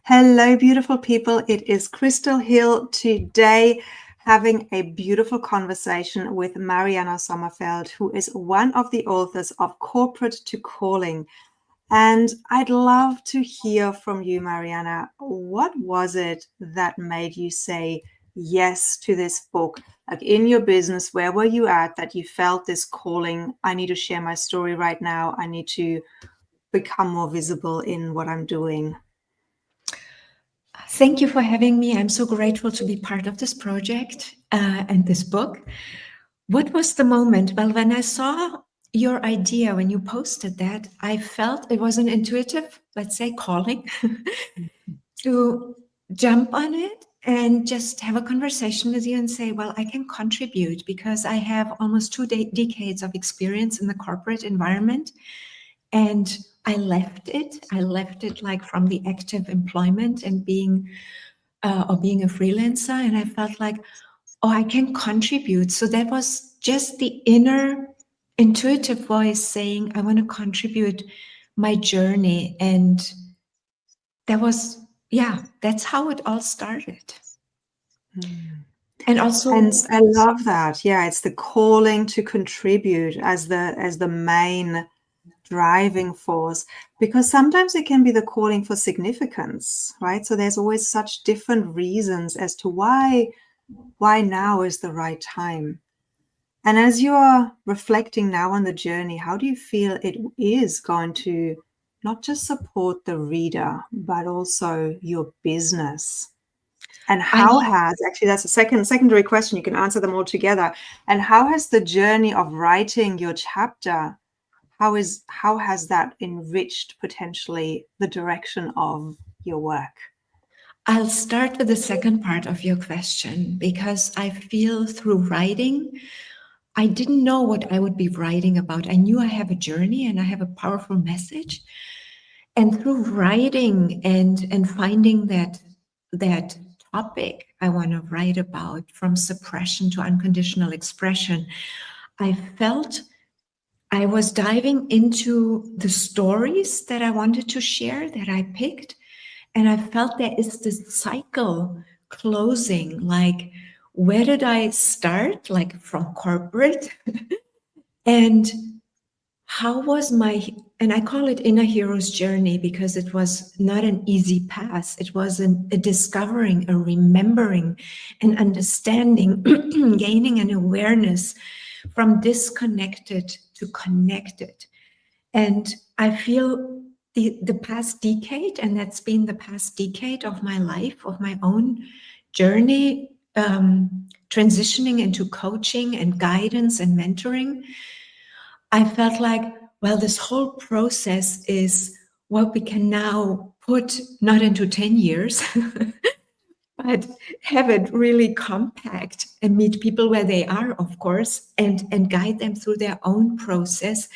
Hello, beautiful people. It is Krystal Hill today having a beautiful conversation with Marijana Sommerfeld, who is one of the authors of Corporate to Calling. And I'd love to hear from you, Marijana. What was it that made you say yes to this book? Like in your business, where were you at that you felt this calling? I need to share my story right now. I need to become more visible in what I'm doing. Thank you for having me. I'm so grateful to be part of this project and this book. What was the moment? Well, when I saw your idea, when you posted that, I felt it was an intuitive, let's say, calling to jump on it and just have a conversation with you and say, well, I can contribute because I have almost two decades of experience in the corporate environment. And I left it. Like from the active employment and being a freelancer. And I felt like, oh, I can contribute. So that was just the inner intuitive voice saying, I want to contribute my journey. And that was, that's how it all started. And also, and I love that. Yeah, it's the calling to contribute as the main driving force, because sometimes it can be the calling for significance, right? So there's always such different reasons as to why now is the right time. And as you're reflecting now on the journey, how do you feel it is going to not just support the reader, but also your business? And how has, actually, that's a secondary question, you can answer them all together. And how has the journey of writing your chapter, how has that enriched potentially the direction of your work? I'll start with the second part of your question, because I feel through writing, I didn't know what I would be writing about. I knew I have a journey and I have a powerful message. And through writing and finding that topic I want to write about, from suppression to unconditional expression, I felt I was diving into the stories that I wanted to share, that I picked. And I felt there is this cycle closing, like, where did I start? Like from corporate. And how was and I call it inner hero's journey because it was not an easy path. It was a discovering, a remembering, an understanding, gaining an awareness from disconnected to connected. And I feel the past decade, and that's been the past decade of my life, of my own journey, transitioning into coaching and guidance and mentoring, I felt like, well, this whole process is what we can now put not into 10 years, but have it really compact and meet people where they are, of course, and guide them through their own process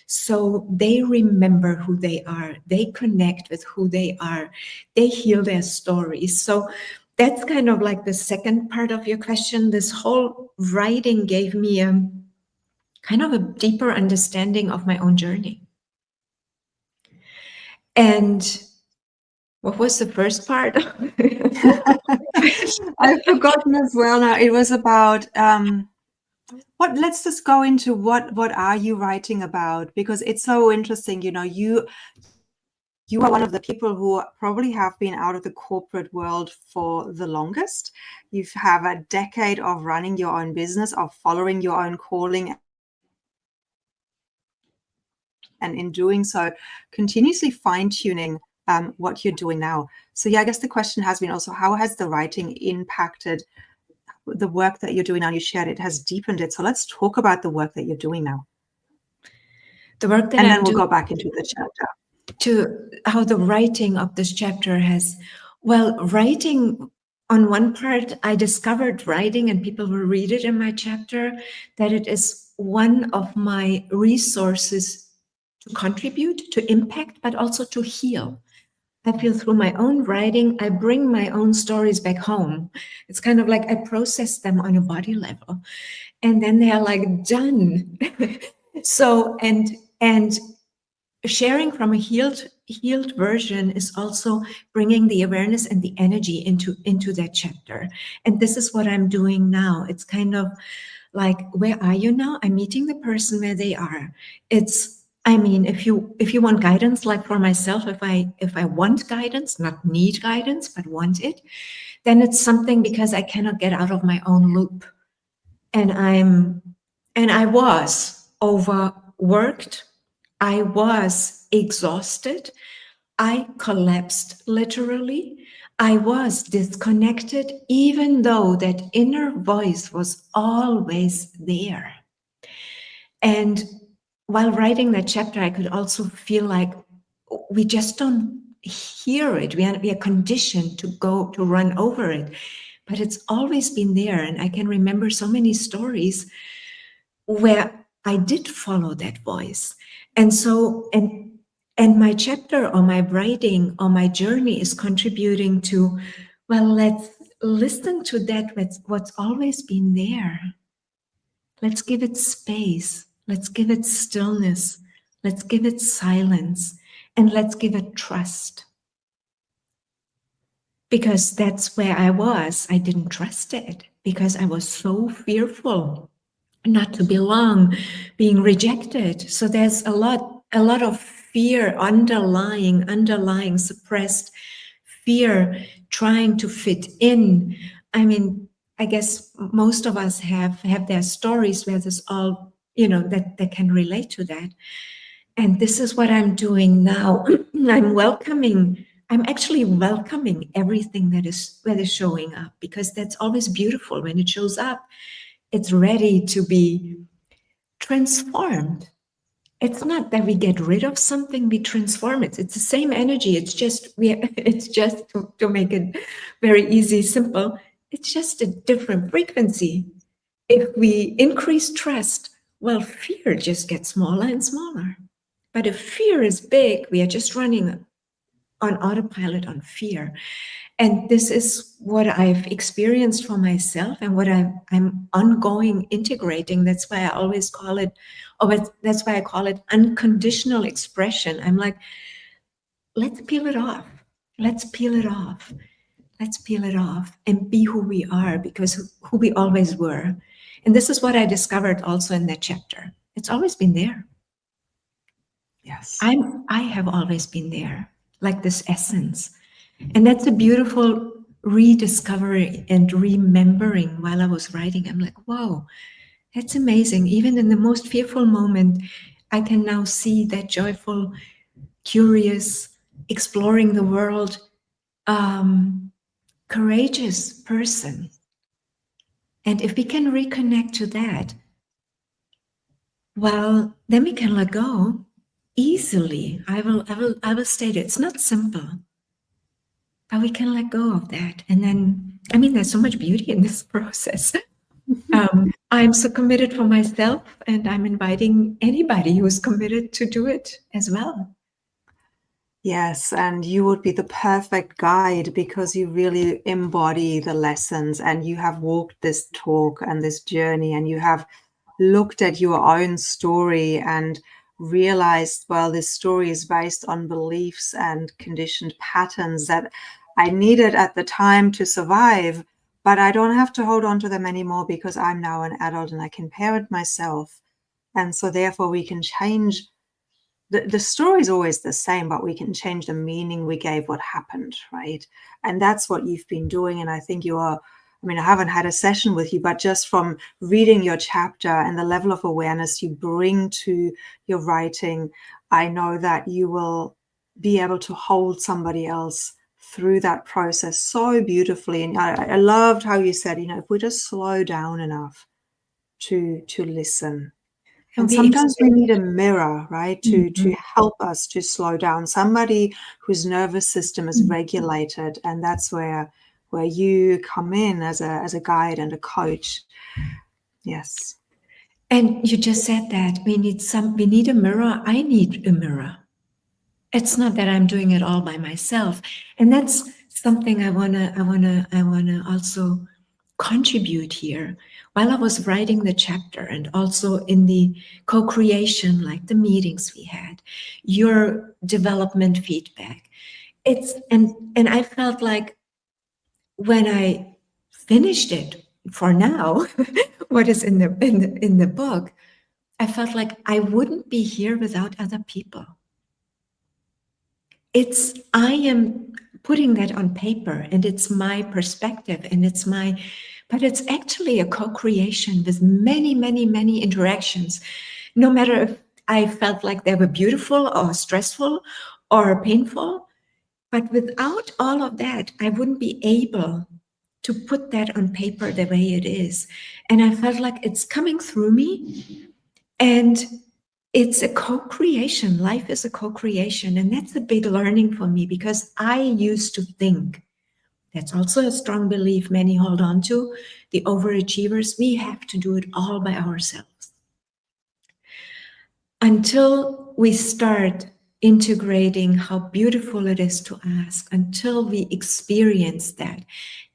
so they remember who they are, they connect with who they are, they heal their stories. So that's kind of like the second part of your question. This whole writing gave me kind of a deeper understanding of my own journey. And what was the first part? I've forgotten as well now. It was about let's just go into what are you writing about, because it's so interesting. You know, you are one of the people who probably have been out of the corporate world for the longest. You have a decade of running your own business, of following your own calling, and in doing so, continuously fine-tuning what you're doing now. So yeah, I guess the question has been also, how has the writing impacted the work that you're doing now? You shared it has deepened it. So let's talk about the work that you're doing now. The work that and then we'll go back into the chapter. To how the writing of this chapter has, well, writing on one part, I discovered writing, and people will read it in my chapter, that it is one of my resources to contribute, to impact, but also to heal. I feel through my own writing, I bring my own stories back home. It's kind of like I process them on a body level, and then they are like done. So, and sharing from a healed version is also bringing the awareness and the energy into that chapter. And this is what I'm doing now. It's kind of like, where are you now? I'm meeting the person where they are. It's, I mean, if you want guidance, like for myself, if I want guidance, not need guidance, but want it, then it's something because I cannot get out of my own loop. And I was overworked. I was exhausted. I collapsed literally. I was disconnected, even though that inner voice was always there. And while writing that chapter, I could also feel like we just don't hear it. We are conditioned to run over it. But it's always been there. And I can remember so many stories where I did follow that voice. And so, and my chapter or my writing or my journey is contributing to, well, let's listen to that, what's always been there. Let's give it space. Let's give it stillness. Let's give it silence. And let's give it trust. Because that's where I was. I didn't trust it because I was so fearful not to belong, being rejected. So there's a lot of fear, underlying suppressed fear, trying to fit in. I mean, I guess most of us have their stories where this all, that can relate to that. And this is what I'm doing now. I'm actually welcoming everything that is showing up, because that's always beautiful when it shows up. It's ready to be transformed. It's not that we get rid of something, we transform it. It's the same energy. It's just to make it very easy, simple. It's just a different frequency. If we increase trust, well, fear just gets smaller and smaller. But if fear is big, we are just running on autopilot on fear. And this is what I've experienced for myself and what I'm ongoing integrating. That's why I always call it, that's why I call it unconditional expression. I'm like, let's peel it off. Let's peel it off. Let's peel it off and be who we are, because who we always were. And this is what I discovered also in that chapter. It's always been there. Yes. I have always been there, like this essence. And that's a beautiful rediscovery and remembering while I was writing. I'm like, whoa, that's amazing. Even in the most fearful moment, I can now see that joyful, curious, exploring the world, courageous person. And if we can reconnect to that, well, then we can let go easily. I will state it. It's not simple. But we can let go of that. And then, I mean, there's so much beauty in this process. I'm so committed for myself, and I'm inviting anybody who's committed to do it as well. Yes, and you would be the perfect guide because you really embody the lessons, and you have walked this talk and this journey, and you have looked at your own story and realized, well, this story is based on beliefs and conditioned patterns that I needed at the time to survive, but I don't have to hold on to them anymore because I'm now an adult and I can parent myself. And so therefore we can change. The story is always the same, but we can change the meaning we gave what happened, right? And that's what you've been doing. And I think I haven't had a session with you, but just from reading your chapter and the level of awareness you bring to your writing, I know that you will be able to hold somebody else through that process so beautifully. And I loved how you said, if we just slow down enough to listen. And sometimes we need a mirror, right, to help us to slow down. Somebody whose nervous system is regulated, and that's where you come in as a guide and a coach. Yes. And you just said that we need a mirror. I need a mirror. It's not that I'm doing it all by myself, and that's something I wanna also contribute here. while I was writing the chapter and also in the co-creation, like the meetings we had, your development feedback. And I felt like when I finished it for now, what is in the book, I felt like I wouldn't be here without other people. I am putting that on paper, and it's my perspective, and but it's actually a co-creation with many, many, many interactions. No matter if I felt like they were beautiful or stressful or painful, but without all of that, I wouldn't be able to put that on paper the way it is. And I felt like it's coming through me, and it's a co-creation. Life is a co-creation. And that's a big learning for me, because I used to think, that's also a strong belief many hold on to, the overachievers, we have to do it all by ourselves. Until we start integrating how beautiful it is to ask, until we experience that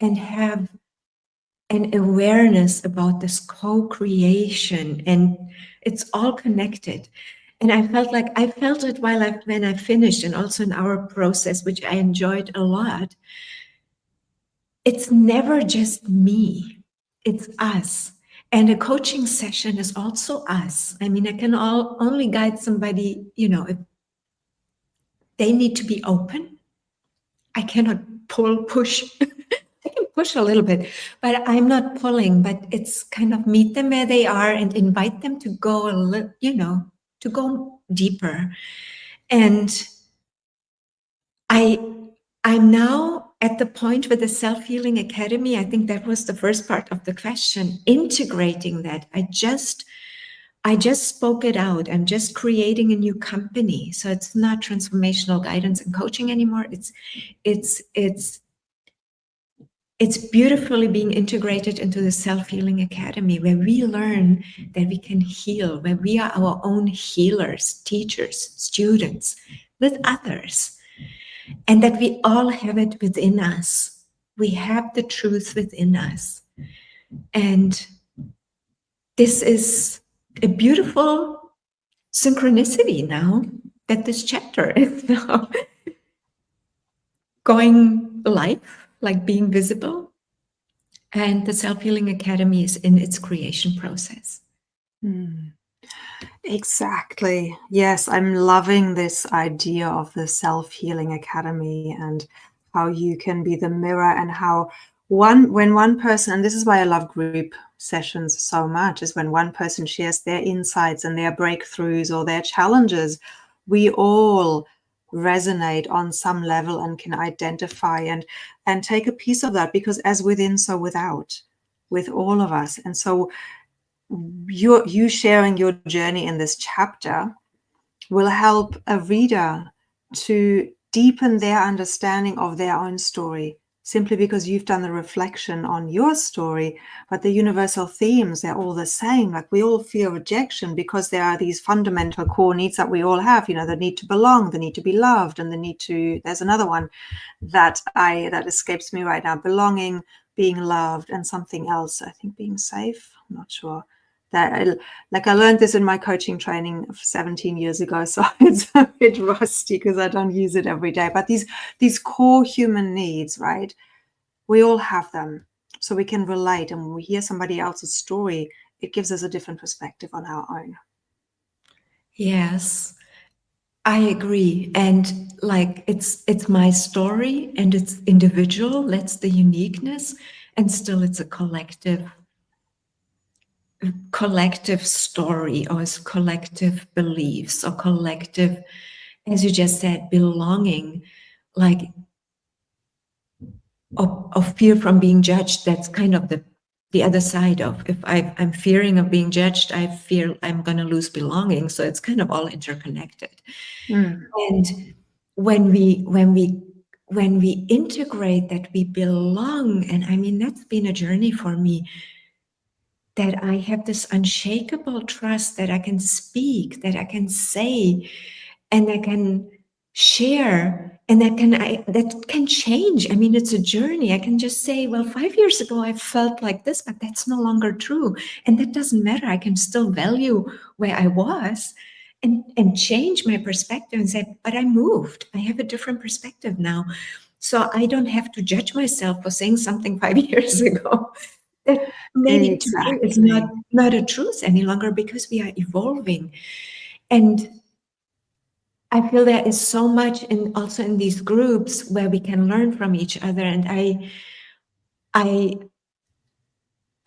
and have an awareness about this co-creation, and it's all connected. And I felt it when I finished, and also in our process, which I enjoyed a lot. It's never just me, it's us. And a coaching session is also us. I mean, I can only guide somebody, if they need to be open. I cannot push. I can push a little bit, but I'm not pulling, but it's kind of meet them where they are and invite them to go to go deeper. And I'm now at the point with the Self-Healing Academy. I think that was the first part of the question, integrating that. I just spoke it out. I'm just creating a new company. So it's not transformational guidance and coaching anymore. It's beautifully being integrated into the Self-Healing Academy, where we learn that we can heal, where we are our own healers, teachers, students, with others, and that we all have it within us. We have the truth within us. And this is a beautiful synchronicity now that this chapter is now going live, like being visible. And the Self-Healing Academy is in its creation process. Exactly. Yes, I'm loving this idea of the Self-Healing Academy and how you can be the mirror, and how when one person, and this is why I love group sessions so much, is when one person shares their insights and their breakthroughs or their challenges, we all resonate on some level and can identify and take a piece of that, because as within, so without, with all of us. And so you sharing your journey in this chapter will help a reader to deepen their understanding of their own story, simply because you've done the reflection on your story. But the universal themes, they're all the same. Like, we all feel rejection because there are these fundamental core needs that we all have, the need to belong, the need to be loved, and the need to, there's another one that escapes me right now, belonging, being loved, and something else, I think being safe, I'm not sure. That I learned this in my coaching training 17 years ago, so it's a bit rusty because I don't use it every day. But these core human needs, right? We all have them, so we can relate. And when we hear somebody else's story, it gives us a different perspective on our own. Yes, I agree. And like, it's my story, and it's individual. That's the uniqueness, and still it's a collective story, or it's collective beliefs, or collective, as you just said, belonging, like of fear from being judged. That's kind of the other side of, if I'm fearing of being judged, I fear I'm going to lose belonging. So it's kind of all interconnected. And when we integrate that we belong, and I mean, that's been a journey for me, that I have this unshakable trust that I can speak, that I can say, and I can share, and that can change. I mean, it's a journey. I can just say, well, 5 years ago I felt like this, but that's no longer true, and that doesn't matter. I can still value where I was and change my perspective and say, but I moved. I have a different perspective now. So I don't have to judge myself for saying something 5 years ago that maybe today is not a truth any longer, because we are evolving. And I feel there is so much also in these groups where we can learn from each other. And I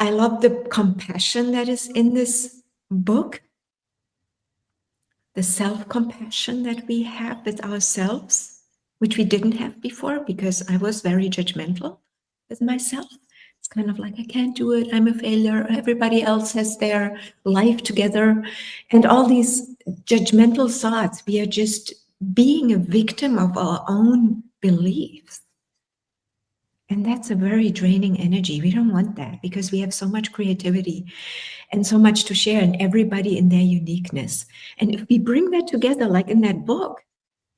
love the compassion that is in this book, the self-compassion that we have with ourselves, which we didn't have before, because I was very judgmental with myself. It's kind of like, I can't do it, I'm a failure, everybody else has their life together. And all these judgmental thoughts, we are just being a victim of our own beliefs. And that's a very draining energy. We don't want that, because we have so much creativity and so much to share, and everybody in their uniqueness. And if we bring that together, like in that book,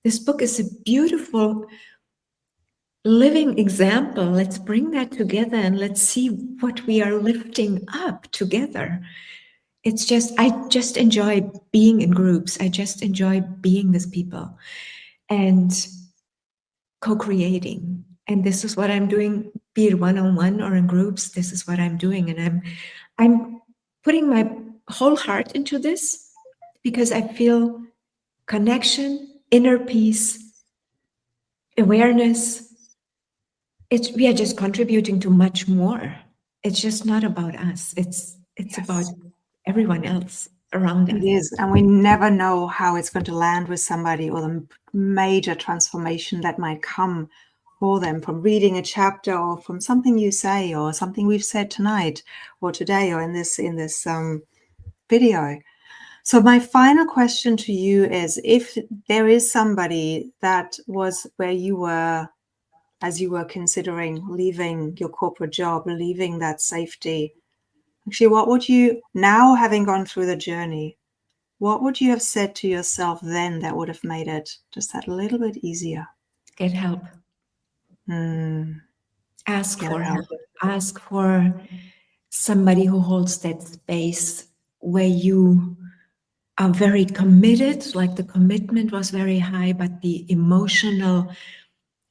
this book is a beautiful living example. Let's bring that together and let's see what we are lifting up together. It's just, I just enjoy being in groups. I just enjoy being with people and co-creating. And this is what I'm doing, be it one-on-one or in groups. This is what I'm doing. And I'm putting my whole heart into this, because I feel connection, inner peace, awareness. We are just contributing to much more. It's just not about us. It's about everyone else around us. It is, and we never know how it's going to land with somebody, or the major transformation that might come for them from reading a chapter, or from something you say, or something we've said tonight or today, or in this video. So my final question to you is, if there is somebody that was where you were as you were considering leaving your corporate job, leaving that safety, actually, what would you, now having gone through the journey, what would you have said to yourself then that would have made it just that little bit easier? Get help. Ask for help. Ask for somebody who holds that space where you are very committed, like the commitment was very high, but the emotional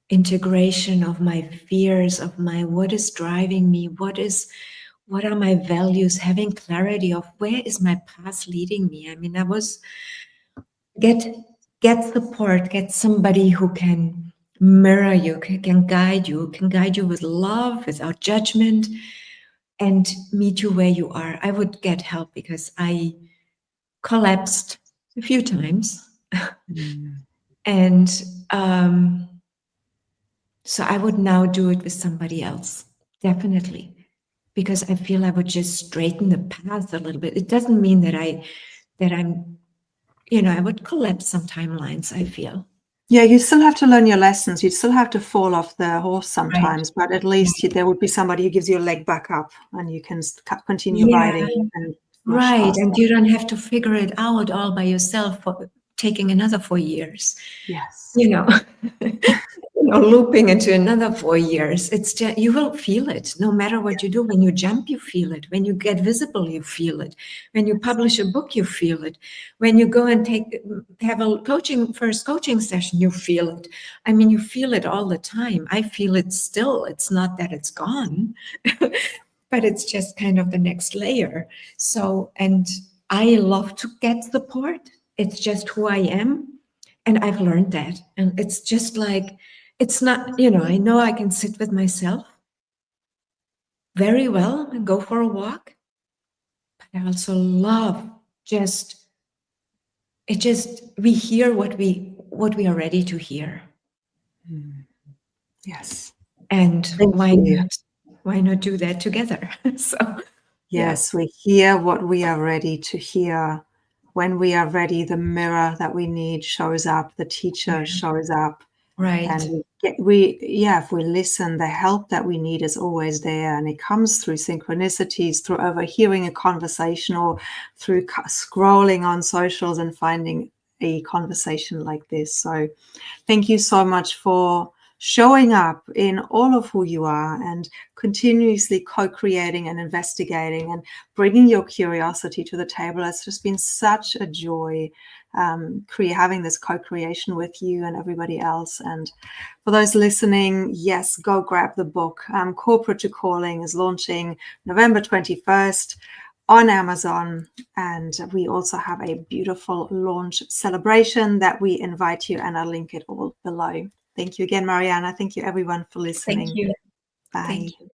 integration of my fears, of my what is driving me, what are my values, having clarity of where is my path leading me. I mean, I was get support, get somebody who can mirror you, can guide you with love, without judgment, and meet you where you are. I would get help, because I collapsed a few times. And so I would now do it with somebody else, definitely, because I feel I would just straighten the path a little bit. It doesn't mean that I'm, I would collapse some timelines, I feel. Yeah, you still have to learn your lessons. You still have to fall off the horse sometimes, but at least there would be somebody who gives you a leg back up, and you can continue riding. Right, and you don't have to figure it out all by yourself for taking another 4 years. Yes. Looping into another 4 years. It's just, you will feel it no matter what you do. When you jump, you feel it. When you get visible, you feel it. When you publish a book, you feel it. When you go and have a first coaching session, you feel it. I mean, you feel it all the time. I feel it still. It's not that it's gone, but it's just kind of the next layer. So, and I love to get support. It's just who I am. And I've learned that. And it's just like, it's not, I know I can sit with myself very well and go for a walk. But I also love we hear what we are ready to hear. Yes. And why not do that together? So yes, we hear what we are ready to hear. When we are ready, the mirror that we need shows up, the teacher shows up. Right. And if we listen, the help that we need is always there. And it comes through synchronicities, through overhearing a conversation, or through scrolling on socials and finding a conversation like this. So thank you so much for showing up in all of who you are and continuously co-creating and investigating and bringing your curiosity to the table. It's just been such a joy having this co-creation with you and everybody else. And for those listening, yes, go grab the book. Corporate to Calling is launching November 21st on Amazon. And we also have a beautiful launch celebration that we invite you, and I'll link it all below. Thank you again, Marijana. Thank you, everyone, for listening. Thank you. Bye. Thank you.